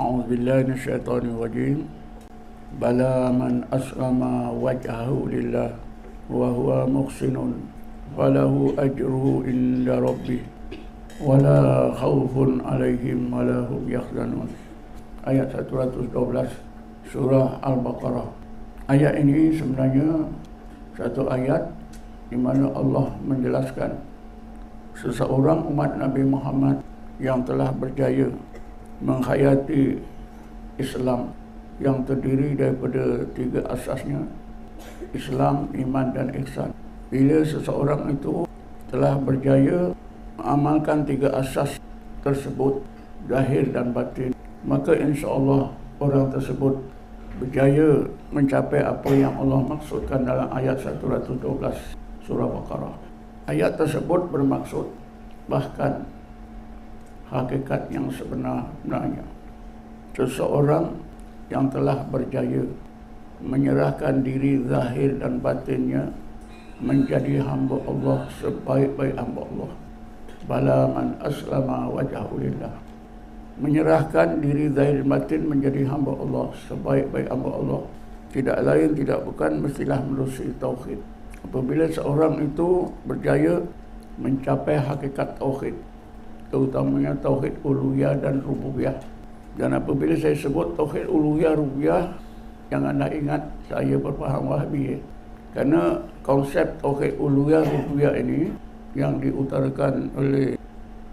أعوذ بالله من الشيطان الرجيم بلى من أسلم وجهه لله وهو محسن فله أجره عند ربه ولا خوف عليهم ولا هم يحزنون. Ayat 112 surah Al-Baqarah. Ayat ini sebenarnya satu ayat di mana Allah menjelaskan seseorang umat Nabi Muhammad yang telah berjaya menghayati Islam yang terdiri daripada tiga asasnya, Islam, iman dan ihsan. Bila seseorang itu telah berjaya mengamalkan tiga asas tersebut, zahir dan batin, maka insya-Allah orang tersebut berjaya mencapai apa yang Allah maksudkan dalam ayat 112 surah Baqarah. Ayat tersebut bermaksud bahkan hakikat yang sebenarnya. Seseorang yang telah berjaya menyerahkan diri zahir dan batinnya menjadi hamba Allah sebaik-baik hamba Allah. Bala man aslama wajhahu lillah. Menyerahkan diri zahir dan batin menjadi hamba Allah sebaik-baik hamba Allah. Tidak lain tidak bukan mestilah melalui tauhid. Apabila seorang itu berjaya mencapai hakikat tauhid, terutamanya tauhid uluhiyah dan rububiyah. Dan apabila saya sebut tauhid uluhiyah rububiyah, jangan nak ingat saya berfaham Wahabi. Kerana konsep tauhid uluhiyah rububiyah ini yang diutarakan oleh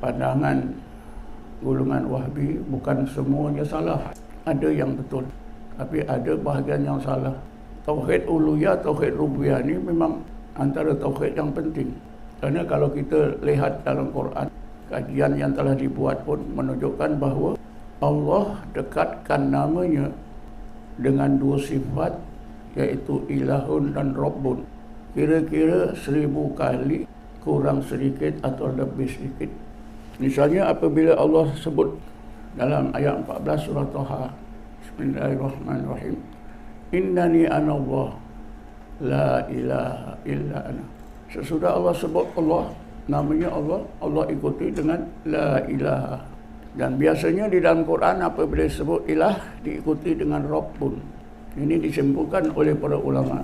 pandangan golongan Wahabi bukan semuanya salah. Ada yang betul, tapi ada bahagian yang salah. Tauhid uluhiyah, tauhid rububiyah ini memang antara tauhid yang penting. Kerana kalau kita lihat dalam Quran, kajian yang telah dibuat pun menunjukkan bahawa Allah dekatkan namanya dengan dua sifat, iaitu ilahun dan rabbun. Kira-kira 1000 kali kurang sedikit atau lebih sedikit. Misalnya apabila Allah sebut dalam ayat 14 surah Taha, Bismillahirrahmanirrahim, Innani ana Allah, la ilaha illa ana. Sesudah Allah sebut Allah, namanya Allah, Allah ikuti dengan la ilaha. Dan biasanya di dalam Quran apabila disebut ilah diikuti dengan rabbun. Ini disimpulkan oleh para ulama,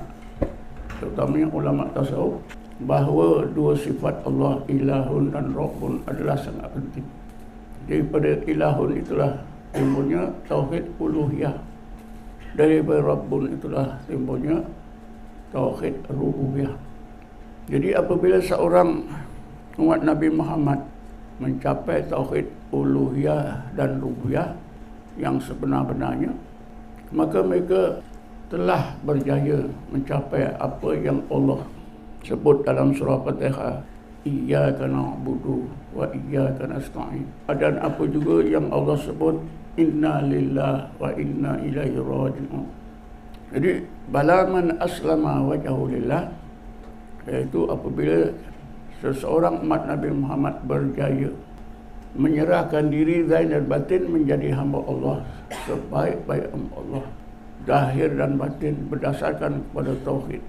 terutamanya ulama tasawuf, bahawa dua sifat Allah, ilahun dan rabbun, adalah sangat penting. Daripada ilahun itulah timbulnya tauhid uluhiyah. Daripada rabbun itulah timbulnya tauhid rububiyah. Jadi apabila seorang umat Nabi Muhammad mencapai tauhid uluhiyah dan rububiyah yang sebenar-benarnya, maka mereka telah berjaya mencapai apa yang Allah sebut dalam surah Fatihah, Iyyaka na'budu wa iyyaka nasta'in. Dan apa juga yang Allah sebut, Inna lillahi wa inna ilaihi raji'un. Jadi bala man aslama wajhahu lillah, iaitu apabila seseorang umat Nabi Muhammad berjaya menyerahkan diri zahir dan batin menjadi hamba Allah sebaik-baik hamba Allah, zahir dan batin berdasarkan kepada tauhid,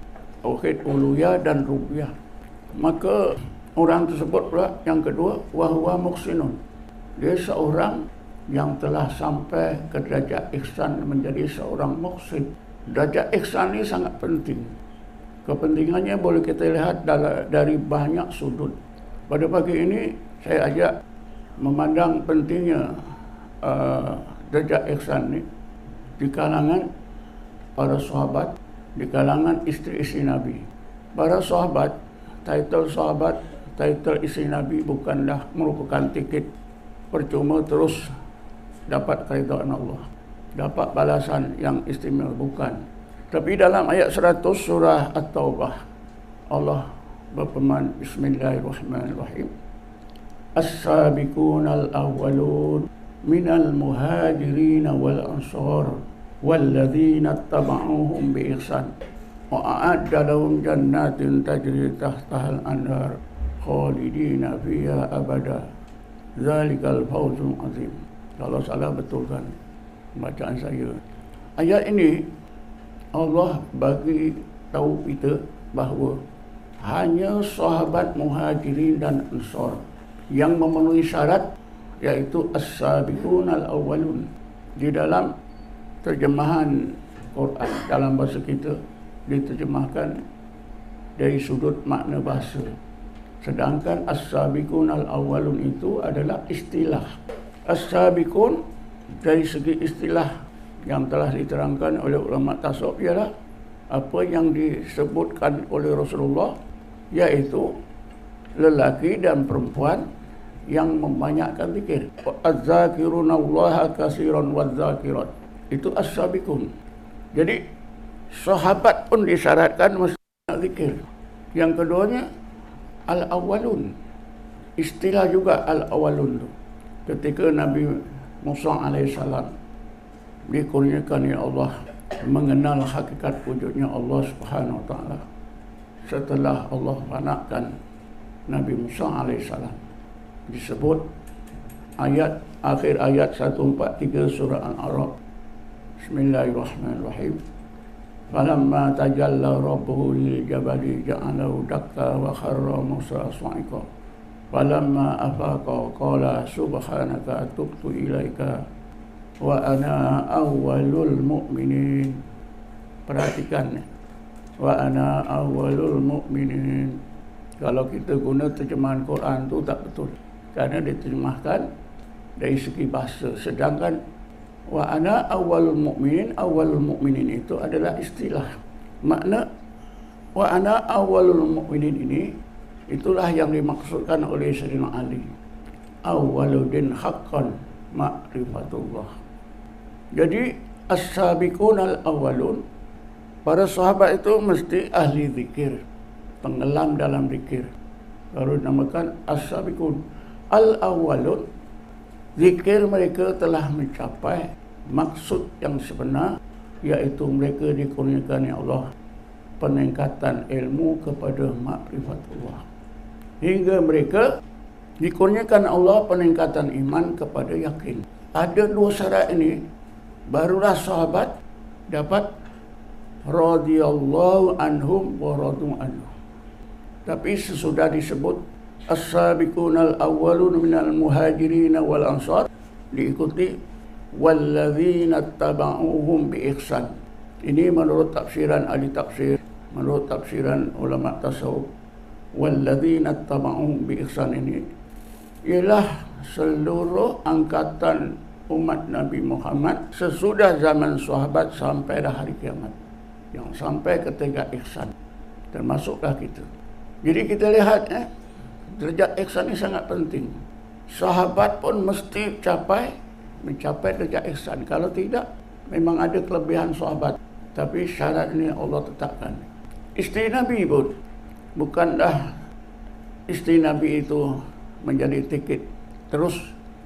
tauhid uluhiyah dan rububiyah. Maka orang tersebut pula yang kedua, wahwa muhsinun. Dia seorang yang telah sampai ke derajat ihsan, menjadi seorang muhsin. Derajat ihsan ini sangat penting. Kepentingannya boleh kita lihat dari banyak sudut. Pada pagi ini saya ajak memandang pentingnya derajat ihsan ini di kalangan para sahabat, di kalangan isteri-isteri Nabi. Para sahabat, title isteri Nabi bukanlah merupakan tiket percuma terus dapat keridhaan Allah, dapat balasan yang istimewa, bukan. Tapi dalam ayat 100 surah At-Taubah, Allah berfirman, Bismillahirrahmanirrahim, As-sabiqunal awwalun minal muhajirin wal ansar walladzina taba'uhum bi ihsan wa a'adda lahum jannatin tajri tahtahal anhar khalidina fiha abada zalikal fawzul azim. Kalau salah betulkan bacaan saya. Ayat ini Allah bagi tahu kita bahawa hanya sahabat muhajirin dan ansar yang memenuhi syarat, iaitu as-sabiqun al-awwalun, di dalam terjemahan Quran dalam bahasa kita diterjemahkan dari sudut makna bahasa. Sedangkan as-sabiqun al-awwalun itu adalah istilah. As-sabiqun dari segi istilah yang telah diterangkan oleh ulama tasawuf ialah apa yang disebutkan oleh Rasulullah, yaitu lelaki dan perempuan yang membanyakkan zikir. Az-zakirunallaha katsiran waz-zakirat. Itu as-sabiqun. Jadi sahabat pun disyaratkan mesti zikir. Yang keduanya al-awwalun. Istilah juga al-awwalun tu. Ketika Nabi Musa alaihissalam dikurniakan oleh Allah mengenal hakikat wujudnya Allah Subhanahu wa taala. Setelah Allah fanakan Nabi Musa alaihissalam, disebut akhir ayat 143 surah Al-A'raf. Bismillahirrahmanirrahim. Falamma tajalla rabbuhu lil jabali ja'alahu dakka wa kharra Musa sa'iqa. Falamma afaqa qala subhanaka tubtu ilaika wa ana awwalul mu'minin. Perhatikan, wa ana awwalul mu'minin. Kalau kita guna terjemahan Quran tu tak betul, kerana diterjemahkan dari segi bahasa. Sedangkan wa ana awwalul mu'minin itu adalah istilah. Makna wa ana awwalul mu'minin ini itulah yang dimaksudkan oleh Sayyidina Ali. Awwaluddin haqqan ma'rifatullah. Jadi as-sabiqun al-awwalun, para sahabat itu mesti ahli zikir, tenggelam dalam zikir. Baru dinamakan as-sabiqun al-awwalun. Zikir mereka telah mencapai maksud yang sebenar, iaitu mereka dikurniakan oleh Allah peningkatan ilmu kepada ma'rifatullah, hingga mereka dikurniakan Allah peningkatan iman kepada yakin. Ada dua syarat ini, barulah sahabat dapat radhiyallahu anhum wa radu anhu. Tapi sesudah disebut as-sabiqun al-awwalun minal muhajirin wal ansar, diikuti walladzina tabauhum bi ihsan. Ini menurut tafsiran ahli tafsir, menurut tafsiran ulama tasawuf, walladzina tabauhum bi ihsan ini ialah seluruh angkatan umat Nabi Muhammad sesudah zaman sahabat sampai dah hari kiamat, yang sampai ke tingkat ihsan, termasuklah kita. Jadi kita lihat derajat ihsan ini sangat penting. Sahabat pun mesti mencapai derajat ihsan. Kalau tidak, memang ada kelebihan sahabat, tapi syarat ini Allah tetapkan. Isteri Nabi pun bukanlah isteri Nabi itu menjadi tiket terus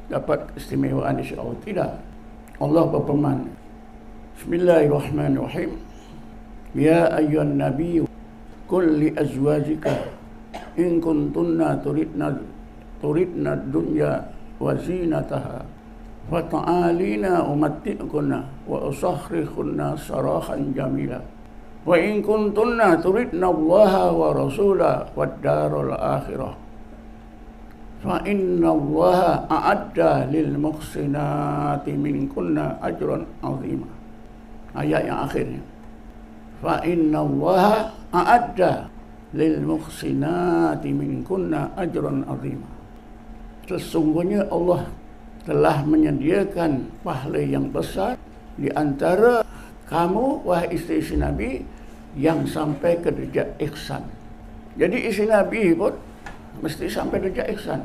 dapat keistimewaan insya-Allah. Tidak. Allah berfirman, Bismillahirrahmanirrahim. Ya ayyuhan nabiy qul li azwajika in kuntunna turidna dunya wa zinataha wa ta'alina umatti'kunna wa usakhrikhunna sarahan jamila wa in kuntunna turidna Allaha wa rasulahu wad darul akhirah fa inna Allaha a'adda lil muhsinati minkunna ajran 'azima. Ayat yang akhirnya, fa inna Allaha a'adda lil muhsinati minkunna ajran 'azima. Sesungguhnya Allah telah menyediakan pahala yang besar di antara kamu, wahai isteri Nabi, yang sampai ke derajat ihsan. Jadi isteri Nabi pun mesti sampai derajat ihsan.